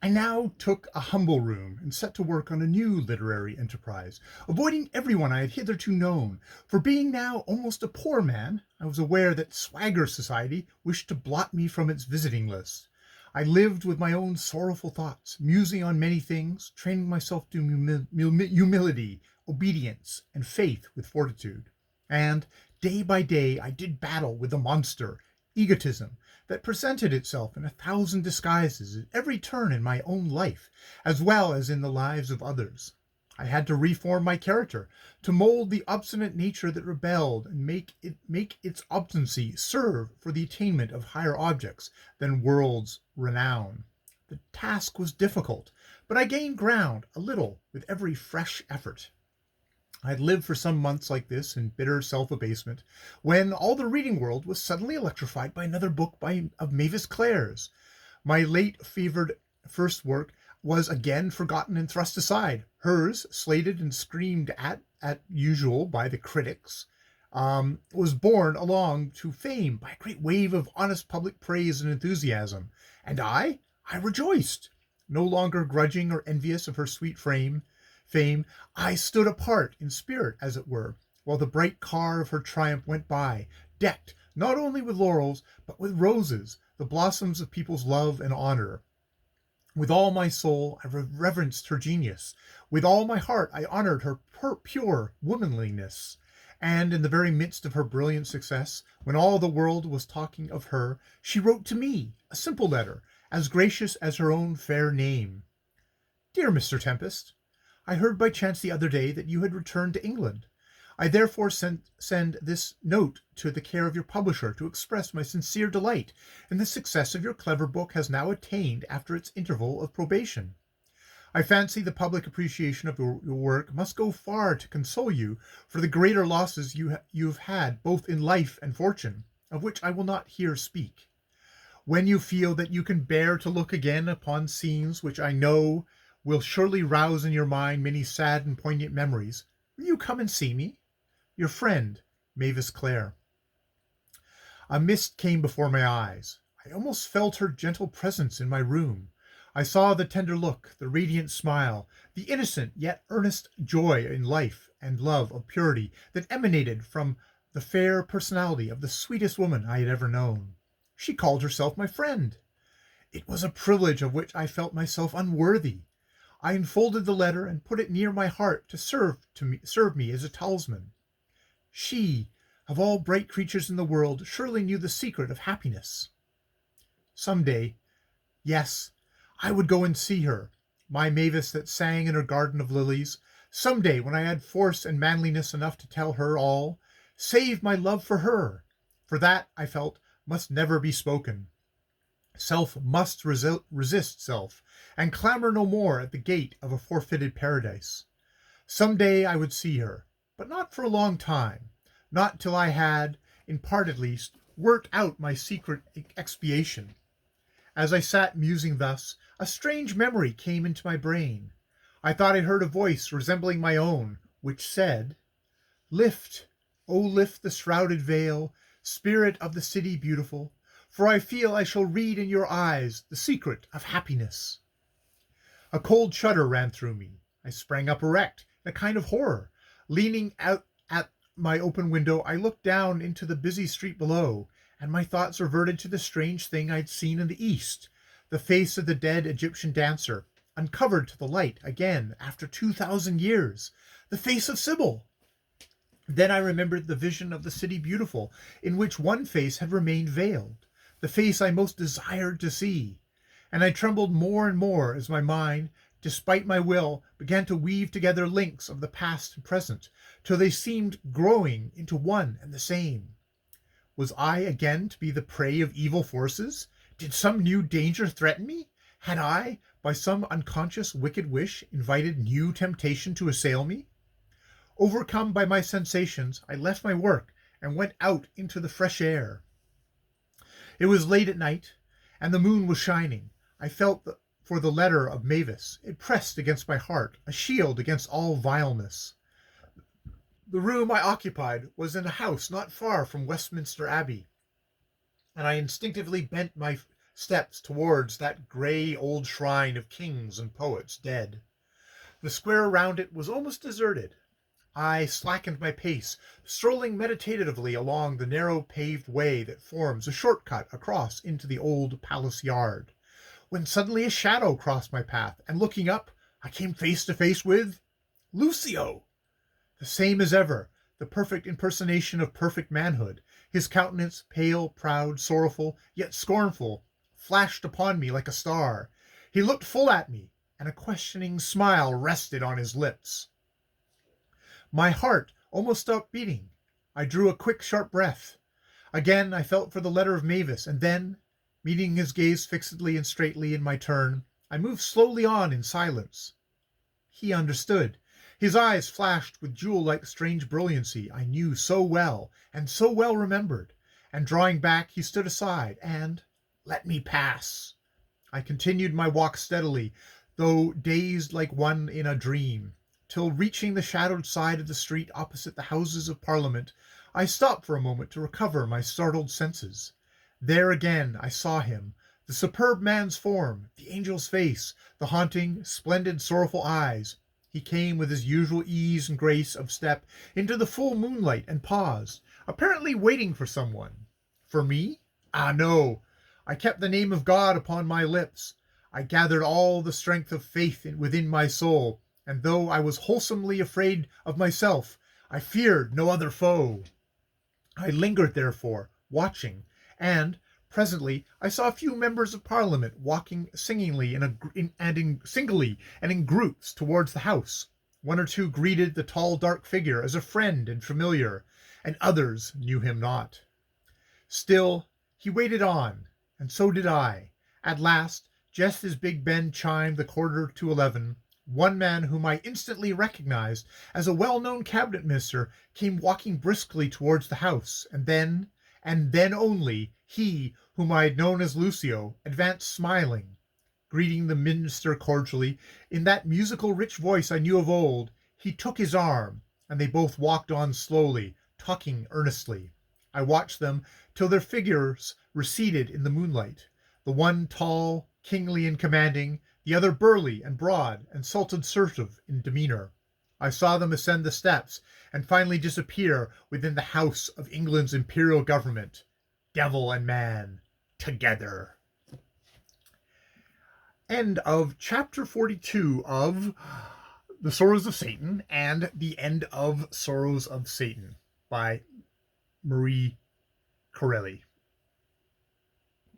I now took a humble room and set to work on a new literary enterprise, avoiding everyone I had hitherto known. For being now almost a poor man, I was aware that Swagger Society wished to blot me from its visiting list. I lived with my own sorrowful thoughts, musing on many things, training myself to humility, obedience, and faith with fortitude. And day by day I did battle with the monster, egotism, that presented itself in a thousand disguises at every turn in my own life, as well as in the lives of others. I had to reform my character, to mold the obstinate nature that rebelled, and make its obstinacy serve for the attainment of higher objects than world's renown. The task was difficult, but I gained ground a little with every fresh effort. I had lived for some months like this in bitter self-abasement, when all the reading world was suddenly electrified by another book of Mavis Clare's. My late fevered first work was again forgotten and thrust aside. Hers, slated and screamed at usual by the critics, was borne along to fame by a great wave of honest public praise and enthusiasm. And I rejoiced, no longer grudging or envious of her sweet fame. I stood apart in spirit, as it were, while the bright car of her triumph went by, decked not only with laurels, but with roses, the blossoms of people's love and honor. With all my soul, I reverenced her genius. With all my heart, I honored her pure womanliness. And in the very midst of her brilliant success, when all the world was talking of her, she wrote to me a simple letter, as gracious as her own fair name. Dear Mr. Tempest, I heard by chance the other day that you had returned to England. I therefore send this note to the care of your publisher to express my sincere delight in the success of your clever book has now attained after its interval of probation. I fancy the public appreciation of your work must go far to console you for the greater losses you have had both in life and fortune, of which I will not here speak. When you feel that you can bear to look again upon scenes which I know will surely rouse in your mind many sad and poignant memories, will you come and see me? Your friend, Mavis Clare. A mist came before my eyes. I almost felt her gentle presence in my room. I saw the tender look, the radiant smile, the innocent yet earnest joy in life and love of purity that emanated from the fair personality of the sweetest woman I had ever known. She called herself my friend. It was a privilege of which I felt myself unworthy. I unfolded the letter and put it near my heart to serve me as a talisman. She, of all bright creatures in the world, surely knew the secret of happiness. Some day, yes, I would go and see her, my Mavis that sang in her garden of lilies. Some day, when I had force and manliness enough to tell her all, save my love for her, for that, I felt, must never be spoken. Self must resist self, and clamor no more at the gate of a forfeited paradise. Some day I would see her, but not for a long time, not till I had, in part at least, worked out my secret expiation. As I sat musing thus, a strange memory came into my brain. I thought I heard a voice resembling my own, which said, "Lift, O lift the shrouded veil, spirit of the city beautiful, for I feel I shall read in your eyes the secret of happiness." A cold shudder ran through me. I sprang up erect, in a kind of horror. Leaning out at my open window, I looked down into the busy street below, and my thoughts reverted to the strange thing I'd seen in the east, the face of the dead Egyptian dancer, uncovered to the light again after 2,000 years, the face of Sybil. Then I remembered the vision of the city beautiful, in which one face had remained veiled, the face I most desired to see, and I trembled more and more as my mind, despite my will, began to weave together links of the past and present, till they seemed growing into one and the same. Was I again to be the prey of evil forces? Did some new danger threaten me? Had I, by some unconscious wicked wish, invited new temptation to assail me? Overcome by my sensations, I left my work and went out into the fresh air. It was late at night, and the moon was shining. I felt for the letter of Mavis. It pressed against my heart, a shield against all vileness. The room I occupied was in a house not far from Westminster Abbey, and I instinctively bent my steps towards that grey old shrine of kings and poets dead. The square around it was almost deserted. I slackened my pace, strolling meditatively along the narrow paved way that forms a shortcut across into the old palace yard, when suddenly a shadow crossed my path, and looking up, I came face to face with Lucio! The same as ever, the perfect impersonation of perfect manhood. His countenance, pale, proud, sorrowful, yet scornful, flashed upon me like a star. He looked full at me, and a questioning smile rested on his lips. My heart almost stopped beating. I drew a quick, sharp breath. Again I felt for the letter of Mavis, and then, meeting his gaze fixedly and straightly in my turn, I moved slowly on in silence. He understood. His eyes flashed with jewel-like strange brilliancy I knew so well, and so well remembered, and drawing back he stood aside, and let me pass. I continued my walk steadily, though dazed like one in a dream, till reaching the shadowed side of the street opposite the Houses of Parliament, I stopped for a moment to recover my startled senses. There again I saw him, the superb man's form, the angel's face, the haunting, splendid, sorrowful eyes. He came with his usual ease and grace of step into the full moonlight and paused, apparently waiting for someone. For me? Ah, no! I kept the name of God upon my lips. I gathered all the strength of faith within my soul, and though I was wholesomely afraid of myself, I feared no other foe. I lingered, therefore, watching, and presently I saw a few members of Parliament walking singly singly and in groups towards the house. One or two greeted the tall dark figure as a friend and familiar, and others knew him not. Still he waited on, and so did I. At last, just as Big Ben chimed the quarter to 11, one man whom I instantly recognized as a well-known cabinet minister came walking briskly towards the house, and then only, he whom I had known as Lucio advanced smiling. Greeting the minister cordially, in that musical rich voice I knew of old, he took his arm, and they both walked on slowly, talking earnestly. I watched them till their figures receded in the moonlight, the one tall, kingly and commanding, the other burly and broad and sultan-assertive in demeanour. I saw them ascend the steps, and finally disappear within the house of England's imperial government, devil and man together. End of chapter 42 of The Srrws of Satan and the End of Srrws of Satan by Marie Corelli.